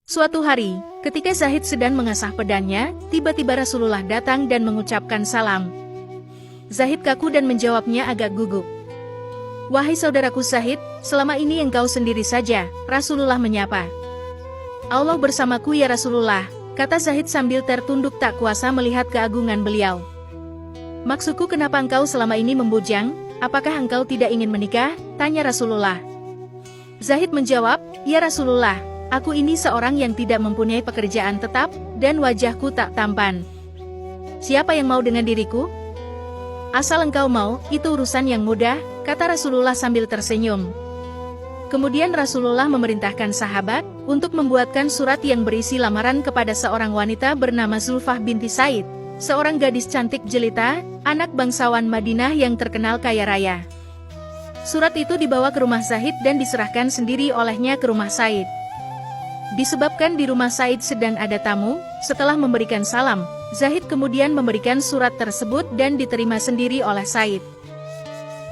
Suatu hari, ketika Zahid sedang mengasah pedangnya, tiba-tiba Rasulullah datang dan mengucapkan salam. Zahid kaku dan menjawabnya agak gugup. "Wahai saudaraku Zahid, selama ini engkau sendiri saja," Rasulullah menyapa. "Allah bersamaku ya Rasulullah," kata Zahid sambil tertunduk tak kuasa melihat keagungan beliau. "Maksudku kenapa engkau selama ini membujang, apakah engkau tidak ingin menikah?" tanya Rasulullah. Zahid menjawab, "Ya Rasulullah, aku ini seorang yang tidak mempunyai pekerjaan tetap, dan wajahku tak tampan. Siapa yang mau dengan diriku? Asal engkau mau, itu urusan yang mudah," kata Rasulullah sambil tersenyum. Kemudian Rasulullah memerintahkan sahabat untuk membuatkan surat yang berisi lamaran kepada seorang wanita bernama Zulfah binti Said, seorang gadis cantik jelita, anak bangsawan Madinah yang terkenal kaya raya. Surat itu dibawa ke rumah Zahid dan diserahkan sendiri olehnya ke rumah Said. Disebabkan di rumah Said sedang ada tamu, setelah memberikan salam, Zahid kemudian memberikan surat tersebut dan diterima sendiri oleh Said.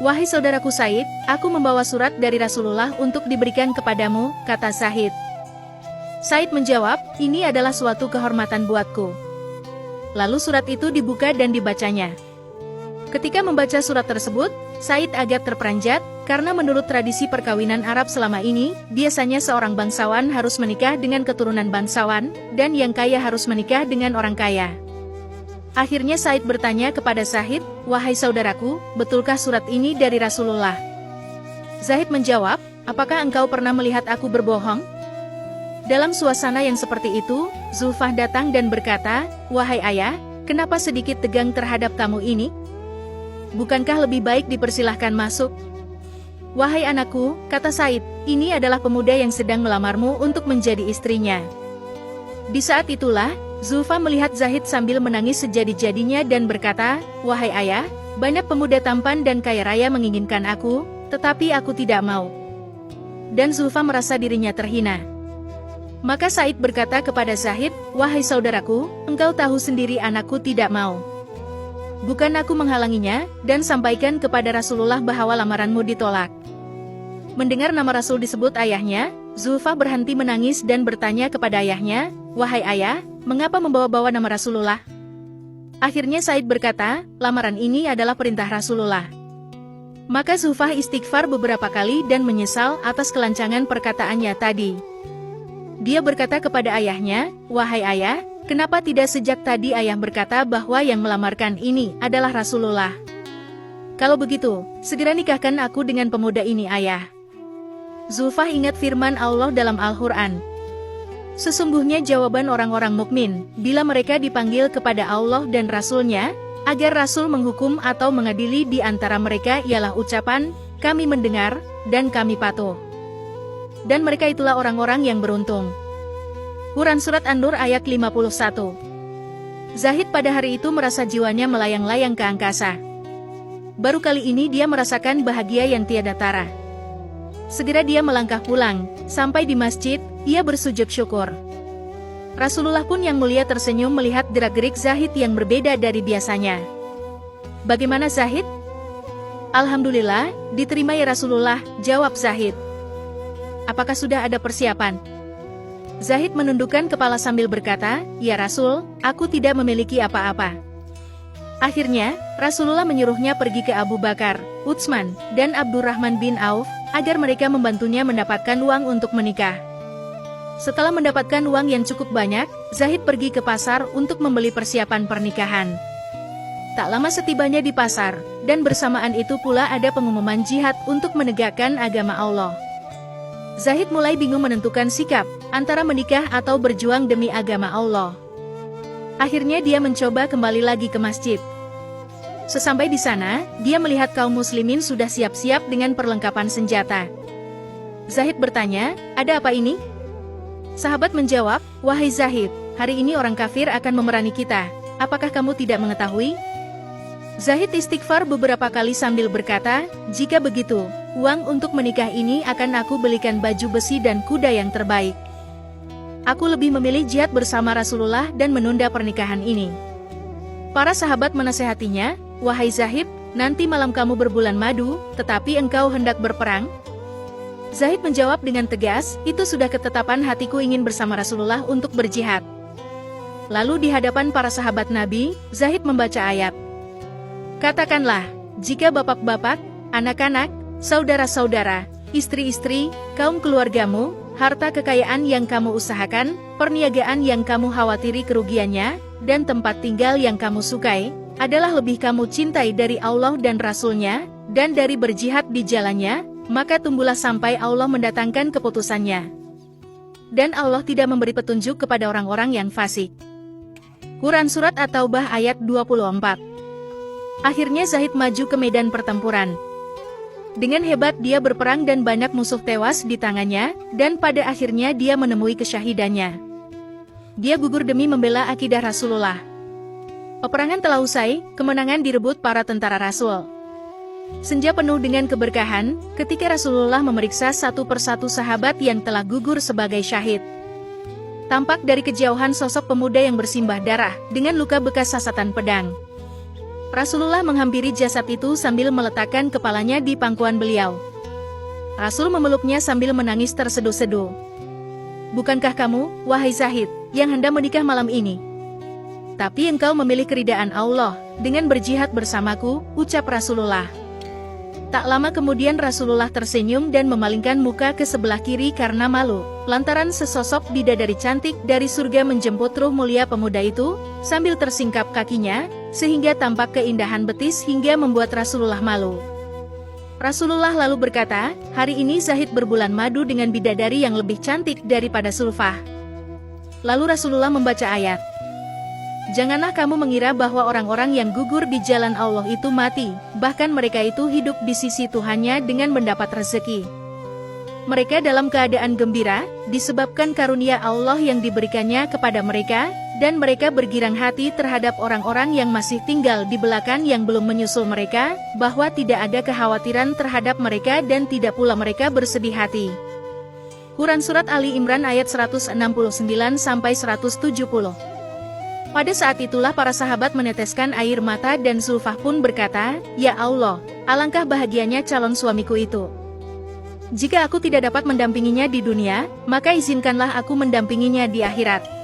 "Wahai saudaraku Said, aku membawa surat dari Rasulullah untuk diberikan kepadamu," kata Zahid. Said menjawab, "Ini adalah suatu kehormatan buatku." Lalu surat itu dibuka dan dibacanya. Ketika membaca surat tersebut, Said agak terperanjat, karena menurut tradisi perkawinan Arab selama ini, biasanya seorang bangsawan harus menikah dengan keturunan bangsawan, dan yang kaya harus menikah dengan orang kaya. Akhirnya Said bertanya kepada Zahid, "Wahai saudaraku, betulkah surat ini dari Rasulullah?" Zahid menjawab, "Apakah engkau pernah melihat aku berbohong?" Dalam suasana yang seperti itu, Zulfah datang dan berkata, "Wahai ayah, kenapa sedikit tegang terhadap tamu ini? Bukankah lebih baik dipersilahkan masuk?" "Wahai anakku," kata Said, "ini adalah pemuda yang sedang melamarmu untuk menjadi istrinya." Di saat itulah, Zulfah melihat Zahid sambil menangis sejadi-jadinya dan berkata, "Wahai ayah, banyak pemuda tampan dan kaya raya menginginkan aku, tetapi aku tidak mau." Dan Zulfah merasa dirinya terhina. Maka Said berkata kepada Zahid, "Wahai saudaraku, engkau tahu sendiri anakku tidak mau. Bukan aku menghalanginya, dan sampaikan kepada Rasulullah bahwa lamaranmu ditolak." Mendengar nama Rasul disebut ayahnya, Zulfah berhenti menangis dan bertanya kepada ayahnya, "Wahai ayah, mengapa membawa-bawa nama Rasulullah?" Akhirnya Said berkata, "Lamaran ini adalah perintah Rasulullah." Maka Zulfah istighfar beberapa kali dan menyesal atas kelancangan perkataannya tadi. Dia berkata kepada ayahnya, "Wahai ayah, kenapa tidak sejak tadi ayah berkata bahwa yang melamarkan ini adalah Rasulullah? Kalau begitu, segera nikahkan aku dengan pemuda ini ayah." Zulfah ingat firman Allah dalam Al-Quran. Sesungguhnya jawaban orang-orang mukmin, bila mereka dipanggil kepada Allah dan Rasul-Nya, agar Rasul menghukum atau mengadili di antara mereka ialah ucapan, "Kami mendengar, dan kami patuh." Dan mereka itulah orang-orang yang beruntung. Quran Surat An-Nur ayat 51. Zahid pada hari itu merasa jiwanya melayang-layang ke angkasa. Baru kali ini dia merasakan bahagia yang tiada tara. Segera dia melangkah pulang, sampai di masjid, ia bersujud syukur. Rasulullah pun yang mulia tersenyum melihat gerak-gerik Zahid yang berbeda dari biasanya. "Bagaimana Zahid?" "Alhamdulillah, diterima ya Rasulullah," jawab Zahid. "Apakah sudah ada persiapan?" Zahid menundukkan kepala sambil berkata, "Ya Rasul, aku tidak memiliki apa-apa." Akhirnya, Rasulullah menyuruhnya pergi ke Abu Bakar, Utsman, dan Abdurrahman bin Auf, agar mereka membantunya mendapatkan uang untuk menikah. Setelah mendapatkan uang yang cukup banyak, Zahid pergi ke pasar untuk membeli persiapan pernikahan. Tak lama setibanya di pasar, dan bersamaan itu pula ada pengumuman jihad untuk menegakkan agama Allah. Zahid mulai bingung menentukan sikap, antara menikah atau berjuang demi agama Allah. Akhirnya dia mencoba kembali lagi ke masjid. Sesampai di sana, dia melihat kaum muslimin sudah siap-siap dengan perlengkapan senjata. Zahid bertanya, "Ada apa ini?" Sahabat menjawab, "Wahai Zahid, hari ini orang kafir akan memerangi kita. Apakah kamu tidak mengetahui?" Zahid istighfar beberapa kali sambil berkata, "Jika begitu, uang untuk menikah ini akan aku belikan baju besi dan kuda yang terbaik. Aku lebih memilih jihad bersama Rasulullah dan menunda pernikahan ini." Para sahabat menasehatinya, "Wahai Zahid, nanti malam kamu berbulan madu, tetapi engkau hendak berperang?" Zaid menjawab dengan tegas, itu sudah ketetapan hatiku ingin bersama Rasulullah untuk berjihad. Lalu di hadapan para sahabat Nabi, Zaid membaca ayat. Katakanlah, jika bapak-bapak, anak-anak, saudara-saudara, istri-istri, kaum keluargamu, harta kekayaan yang kamu usahakan, perniagaan yang kamu khawatiri kerugiannya, dan tempat tinggal yang kamu sukai, adalah lebih kamu cintai dari Allah dan Rasul-Nya, dan dari berjihad di jalannya, maka tunggulah sampai Allah mendatangkan keputusannya. Dan Allah tidak memberi petunjuk kepada orang-orang yang fasik. Quran Surat At-Taubah ayat 24. Akhirnya Zaid maju ke medan pertempuran. Dengan hebat dia berperang dan banyak musuh tewas di tangannya, dan pada akhirnya dia menemui kesyahidannya. Dia gugur demi membela akidah Rasulullah. Peperangan telah usai, kemenangan direbut para tentara Rasul. Senja penuh dengan keberkahan, ketika Rasulullah memeriksa satu persatu sahabat yang telah gugur sebagai syahid. Tampak dari kejauhan sosok pemuda yang bersimbah darah, dengan luka bekas sasatan pedang. Rasulullah menghampiri jasad itu sambil meletakkan kepalanya di pangkuan beliau. Rasul memeluknya sambil menangis terseduh-seduh. Bukankah kamu, wahai Zaid, yang hendak menikah malam ini? Tapi engkau memilih keridaan Allah, dengan berjihad bersamaku, ucap Rasulullah. Tak lama kemudian Rasulullah tersenyum dan memalingkan muka ke sebelah kiri karena malu, lantaran sesosok bidadari cantik dari surga menjemput ruh mulia pemuda itu, sambil tersingkap kakinya, sehingga tampak keindahan betis hingga membuat Rasulullah malu. Rasulullah lalu berkata, hari ini Zaid berbulan madu dengan bidadari yang lebih cantik daripada Sulfah. Lalu Rasulullah membaca ayat. Janganlah kamu mengira bahwa orang-orang yang gugur di jalan Allah itu mati, bahkan mereka itu hidup di sisi Tuhannya dengan mendapat rezeki. Mereka dalam keadaan gembira, disebabkan karunia Allah yang diberikannya kepada mereka, dan mereka bergirang hati terhadap orang-orang yang masih tinggal di belakang yang belum menyusul mereka, bahwa tidak ada kekhawatiran terhadap mereka dan tidak pula mereka bersedih hati. Quran Surat Ali Imran ayat 169-170. Pada saat itulah para sahabat meneteskan air mata dan Sulfah pun berkata, Ya Allah, alangkah bahagianya calon suamiku itu. Jika aku tidak dapat mendampinginya di dunia, maka izinkanlah aku mendampinginya di akhirat.